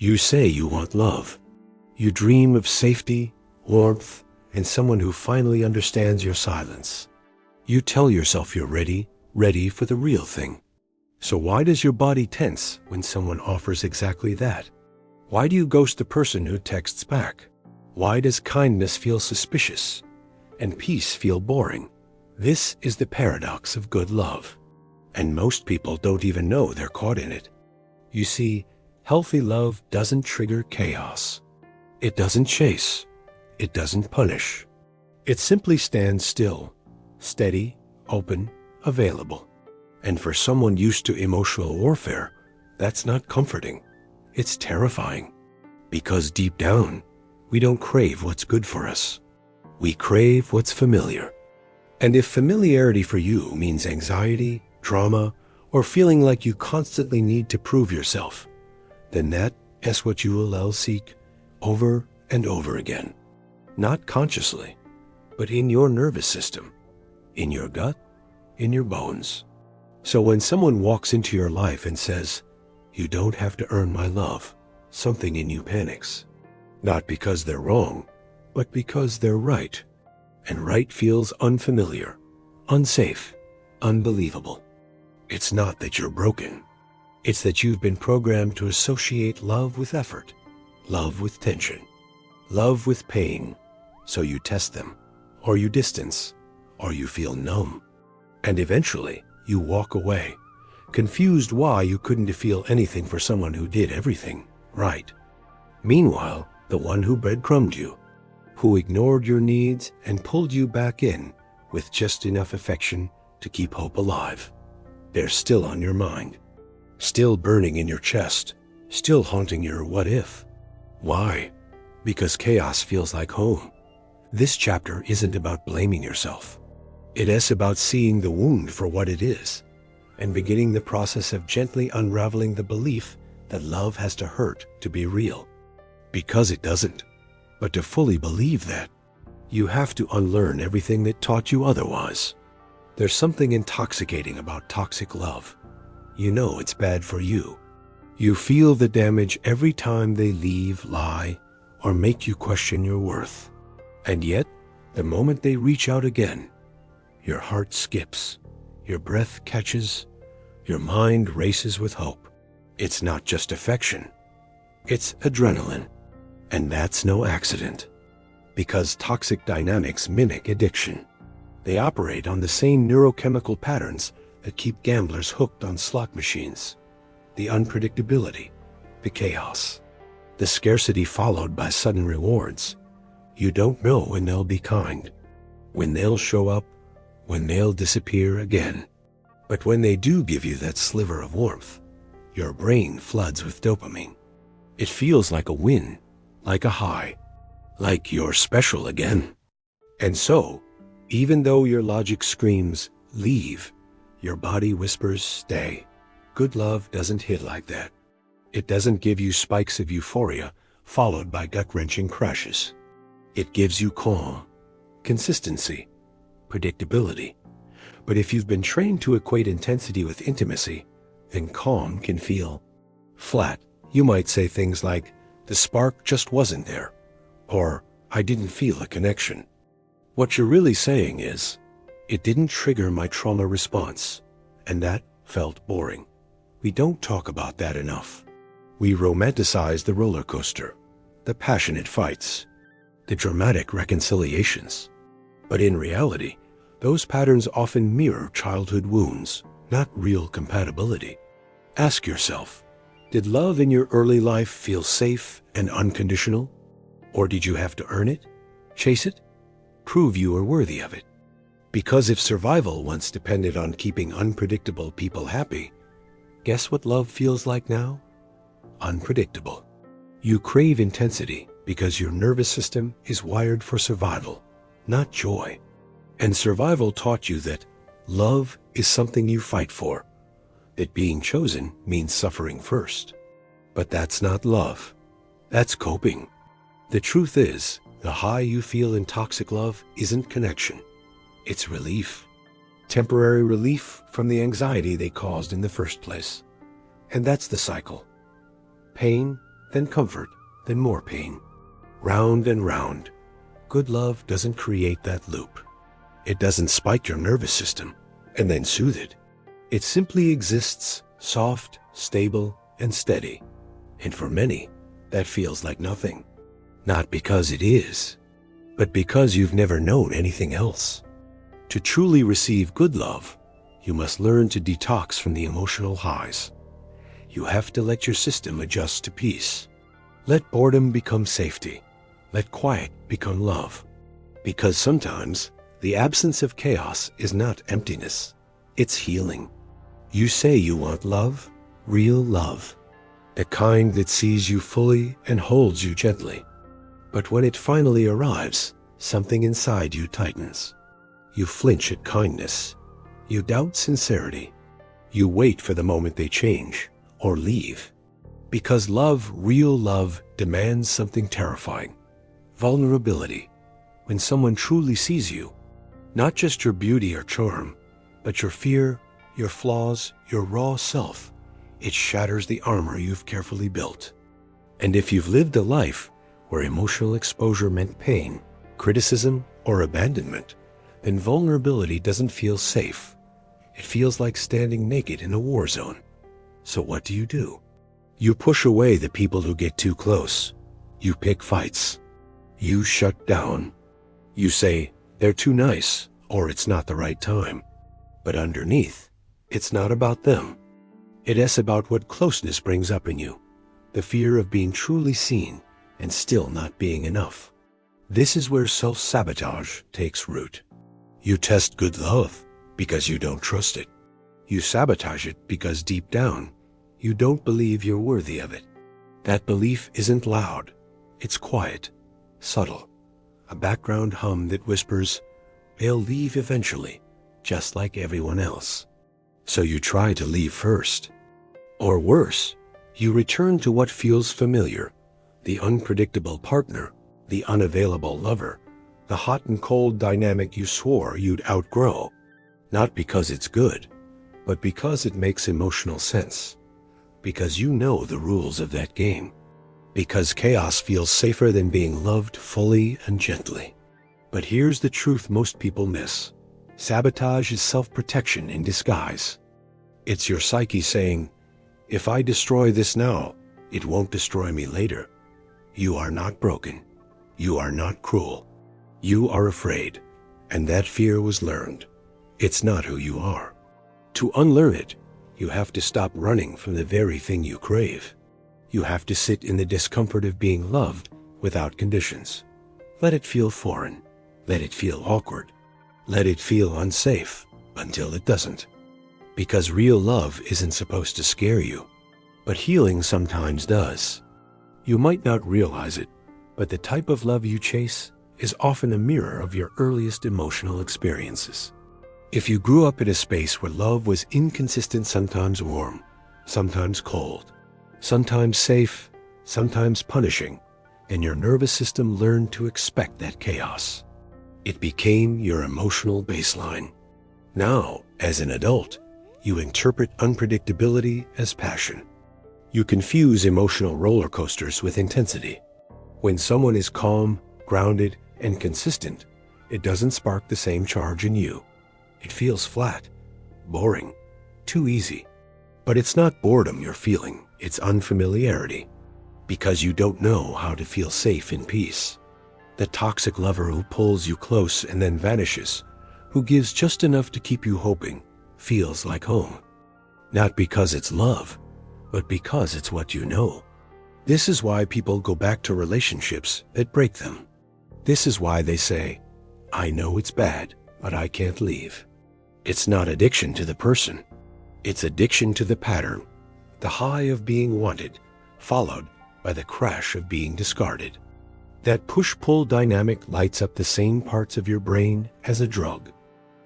You say you want love. You dream of safety, warmth, and someone who finally understands your silence. You tell yourself you're ready for the real thing. So why does your body tense when someone offers exactly that? Why do you ghost the person who texts back? Why does kindness feel suspicious and peace feel boring? This is the paradox of good love, and most people don't even know they're caught in it. You see, healthy love doesn't trigger chaos. It doesn't chase. It doesn't punish. It simply stands still, steady, open, available. And for someone used to emotional warfare, that's not comforting. It's terrifying. Because deep down, we don't crave what's good for us. We crave what's familiar. And if familiarity for you means anxiety, drama, or feeling like you constantly need to prove yourself, then that is what you will seek over and over again. Not consciously, but in your nervous system, in your gut, in your bones. So when someone walks into your life and says, "You don't have to earn my love," something in you panics. Not because they're wrong, but because they're right. And right feels unfamiliar, unsafe, unbelievable. It's not that you're broken. It's that you've been programmed to associate love with effort, love with tension, love with pain. So you test them, or you distance, or you feel numb. And eventually, you walk away, confused why you couldn't feel anything for someone who did everything right. Meanwhile, the one who breadcrumbed you, who ignored your needs and pulled you back in with just enough affection to keep hope alive, they're still on your mind, still burning in your chest, still haunting your what if. Why? Because chaos feels like home. This chapter isn't about blaming yourself. It is about seeing the wound for what it is and beginning the process of gently unraveling the belief that love has to hurt to be real. Because it doesn't. But to fully believe that, you have to unlearn everything that taught you otherwise. There's something intoxicating about toxic love. You know it's bad for you. You feel the damage every time they leave, lie, or make you question your worth. And yet, the moment they reach out again, your heart skips, your breath catches, your mind races with hope. It's not just affection, it's adrenaline. And that's no accident, because toxic dynamics mimic addiction. They operate on the same neurochemical patterns that keep gamblers hooked on slot machines. The unpredictability, the chaos, the scarcity followed by sudden rewards. You don't know when they'll be kind, when they'll show up, when they'll disappear again. But when they do give you that sliver of warmth, your brain floods with dopamine. It feels like a win, like a high, like you're special again. And so, even though your logic screams, leave, your body whispers, stay. Good love doesn't hit like that. It doesn't give you spikes of euphoria followed by gut-wrenching crashes. It gives you calm, consistency, predictability. But if you've been trained to equate intensity with intimacy, then calm can feel flat. You might say things like, the spark just wasn't there, or I didn't feel a connection. What you're really saying is, it didn't trigger my trauma response, and that felt boring. We don't talk about that enough. We romanticize the roller coaster, the passionate fights, the dramatic reconciliations. But in reality, those patterns often mirror childhood wounds, not real compatibility. Ask yourself, did love in your early life feel safe and unconditional? Or did you have to earn it, chase it, prove you were worthy of it? Because if survival once depended on keeping unpredictable people happy, guess what love feels like now? Unpredictable. You crave intensity because your nervous system is wired for survival, not joy. And survival taught you that love is something you fight for, that being chosen means suffering first. But that's not love. That's coping. The truth is, the high you feel in toxic love isn't connection. It's relief. Temporary relief from the anxiety they caused in the first place. And that's the cycle. Pain, then comfort, then more pain. Round and round. Good love doesn't create that loop. It doesn't spike your nervous system and then soothe it. It simply exists, soft, stable, and steady. And for many, that feels like nothing. Not because it is, but because you've never known anything else. To truly receive good love, you must learn to detox from the emotional highs. You have to let your system adjust to peace. Let boredom become safety. Let quiet become love. Because sometimes, the absence of chaos is not emptiness. It's healing. You say you want love, real love. The kind that sees you fully and holds you gently. But when it finally arrives, something inside you tightens. You flinch at kindness. You doubt sincerity. You wait for the moment they change or leave. Because love, real love, demands something terrifying. Vulnerability. When someone truly sees you, not just your beauty or charm, but your fear, your flaws, your raw self, it shatters the armor you've carefully built. And if you've lived a life where emotional exposure meant pain, criticism, or abandonment, then vulnerability doesn't feel safe. It feels like standing naked in a war zone. So what do? You push away the people who get too close. You pick fights. You shut down. You say, they're too nice, or it's not the right time. But underneath, it's not about them. It is about what closeness brings up in you. The fear of being truly seen and still not being enough. This is where self-sabotage takes root. You test good love because you don't trust it. You sabotage it because deep down, you don't believe you're worthy of it. That belief isn't loud. It's quiet, subtle. A background hum that whispers, they'll leave eventually, just like everyone else. So you try to leave first. Or worse, you return to what feels familiar. The unpredictable partner, the unavailable lover, the hot and cold dynamic you swore you'd outgrow. Not because it's good, but because it makes emotional sense. Because you know the rules of that game. Because chaos feels safer than being loved fully and gently. But here's the truth most people miss. Sabotage is self-protection in disguise. It's your psyche saying, if I destroy this now, it won't destroy me later. You are not broken. You are not cruel. You are afraid, and that fear was learned. It's not who you are. To unlearn it, you have to stop running from the very thing you crave. You have to sit in the discomfort of being loved without conditions. Let it feel foreign. Let it feel awkward. Let it feel unsafe until it doesn't. Because real love isn't supposed to scare you, but healing sometimes does. You might not realize it, but the type of love you chase is often a mirror of your earliest emotional experiences. If you grew up in a space where love was inconsistent, sometimes warm, sometimes cold, sometimes safe, sometimes punishing, then your nervous system learned to expect that chaos. It became your emotional baseline. Now, as an adult, you interpret unpredictability as passion. You confuse emotional roller coasters with intensity. When someone is calm, grounded, and consistent, it doesn't spark the same charge in you. It feels flat, boring, too easy. But it's not boredom you're feeling, it's unfamiliarity. Because you don't know how to feel safe in peace. The toxic lover who pulls you close and then vanishes, who gives just enough to keep you hoping, feels like home. Not because it's love, but because it's what you know. This is why people go back to relationships that break them. This is why they say, I know it's bad, but I can't leave. It's not addiction to the person. It's addiction to the pattern, the high of being wanted, followed by the crash of being discarded. That push-pull dynamic lights up the same parts of your brain as a drug.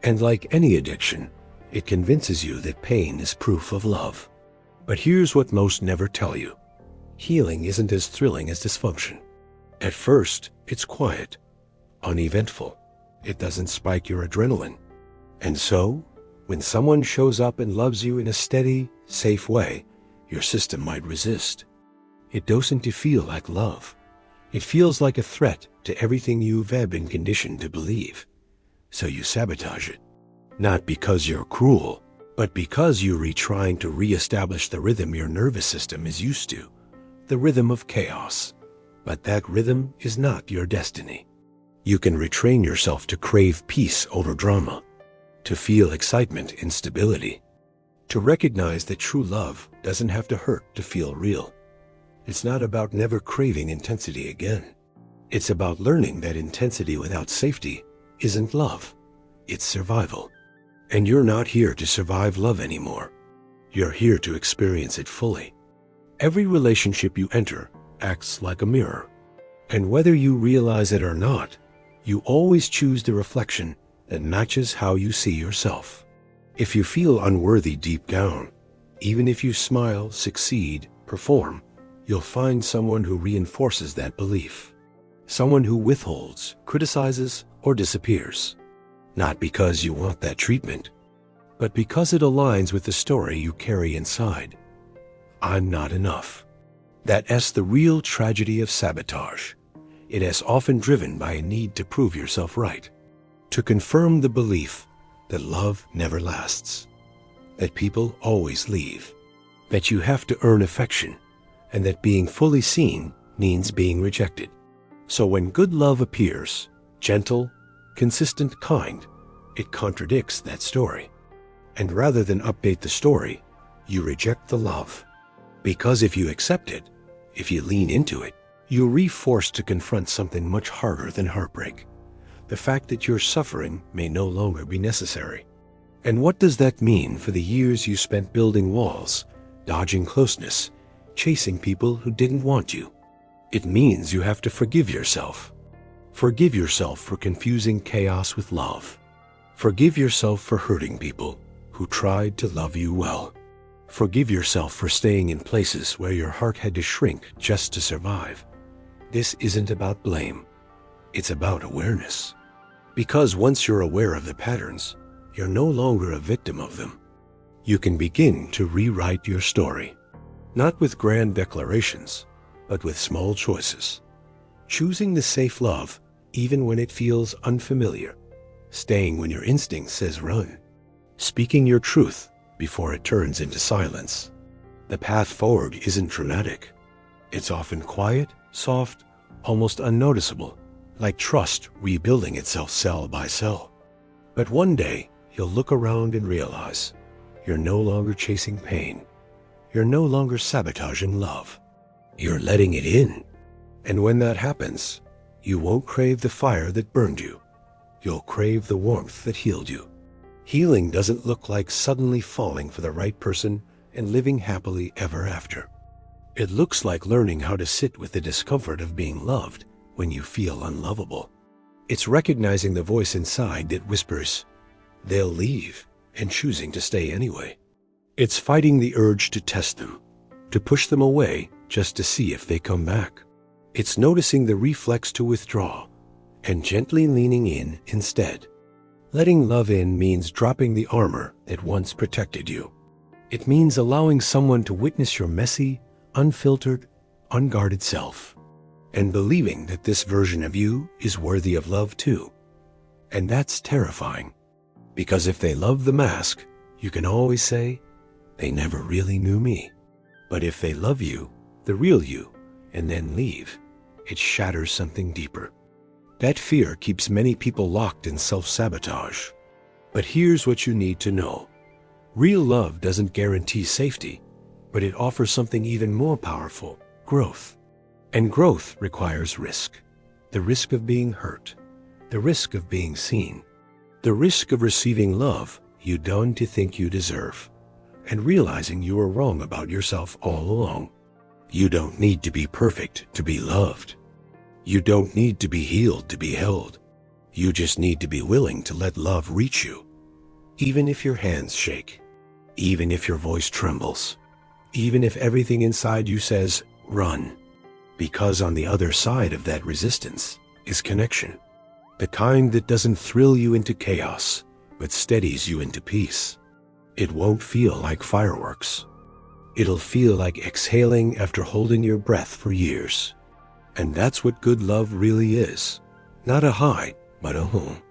And like any addiction, it convinces you that pain is proof of love. But here's what most never tell you. Healing isn't as thrilling as dysfunction. At first, it's quiet, uneventful. It doesn't spike your adrenaline. And so, when someone shows up and loves you in a steady, safe way, your system might resist. It doesn't feel like love. It feels like a threat to everything you've been conditioned to believe. So you sabotage it. Not because you're cruel, but because you're trying to re-establish the rhythm your nervous system is used to. The rhythm of chaos. But that rhythm is not your destiny. You can retrain yourself to crave peace over drama, to feel excitement in stability, to recognize that true love doesn't have to hurt to feel real. It's not about never craving intensity again. It's about learning that intensity without safety isn't love. It's survival. And you're not here to survive love anymore. You're here to experience it fully. Every relationship you enter acts like a mirror. And whether you realize it or not, you always choose the reflection that matches how you see yourself. If you feel unworthy deep down, even if you smile, succeed, perform, you'll find someone who reinforces that belief. Someone who withholds, criticizes, or disappears. Not because you want that treatment, but because it aligns with the story you carry inside. I'm not enough. That's the real tragedy of sabotage. It is often driven by a need to prove yourself right, to confirm the belief that love never lasts, that people always leave, that you have to earn affection, and that being fully seen means being rejected. So when good love appears, gentle, consistent, kind, it contradicts that story. And rather than update the story, you reject the love. Because if you accept it, if you lean into it, you're forced to confront something much harder than heartbreak. The fact that your suffering may no longer be necessary. And what does that mean for the years you spent building walls, dodging closeness, chasing people who didn't want you? It means you have to forgive yourself. Forgive yourself for confusing chaos with love. Forgive yourself for hurting people who tried to love you well. Forgive yourself for staying in places where your heart had to shrink just to survive. This isn't about blame. It's about awareness. Because once you're aware of the patterns, you're no longer a victim of them. You can begin to rewrite your story. Not with grand declarations, but with small choices. Choosing the safe love, even when it feels unfamiliar. Staying when your instinct says run. Speaking your truth before it turns into silence. The path forward isn't dramatic. It's often quiet, soft, almost unnoticeable, like trust rebuilding itself cell by cell. But one day, you'll look around and realize you're no longer chasing pain. You're no longer sabotaging love. You're letting it in. And when that happens, you won't crave the fire that burned you. You'll crave the warmth that healed you. Healing doesn't look like suddenly falling for the right person and living happily ever after. It looks like learning how to sit with the discomfort of being loved when you feel unlovable. It's recognizing the voice inside that whispers, they'll leave, and choosing to stay anyway. It's fighting the urge to test them, to push them away just to see if they come back. It's noticing the reflex to withdraw and gently leaning in instead. Letting love in means dropping the armor that once protected you. It means allowing someone to witness your messy, unfiltered, unguarded self, and believing that this version of you is worthy of love too. And that's terrifying, because if they love the mask, you can always say, they never really knew me. But if they love you, the real you, and then leave, it shatters something deeper. That fear keeps many people locked in self-sabotage. But here's what you need to know. Real love doesn't guarantee safety, but it offers something even more powerful, growth. And growth requires risk. The risk of being hurt, the risk of being seen, the risk of receiving love you don't think you deserve, and realizing you were wrong about yourself all along. You don't need to be perfect to be loved. You don't need to be healed to be held. You just need to be willing to let love reach you. Even if your hands shake, even if your voice trembles, even if everything inside you says, run. Because on the other side of that resistance is connection. The kind that doesn't thrill you into chaos, but steadies you into peace. It won't feel like fireworks. It'll feel like exhaling after holding your breath for years. And that's what good love really is. Not a high, but a home.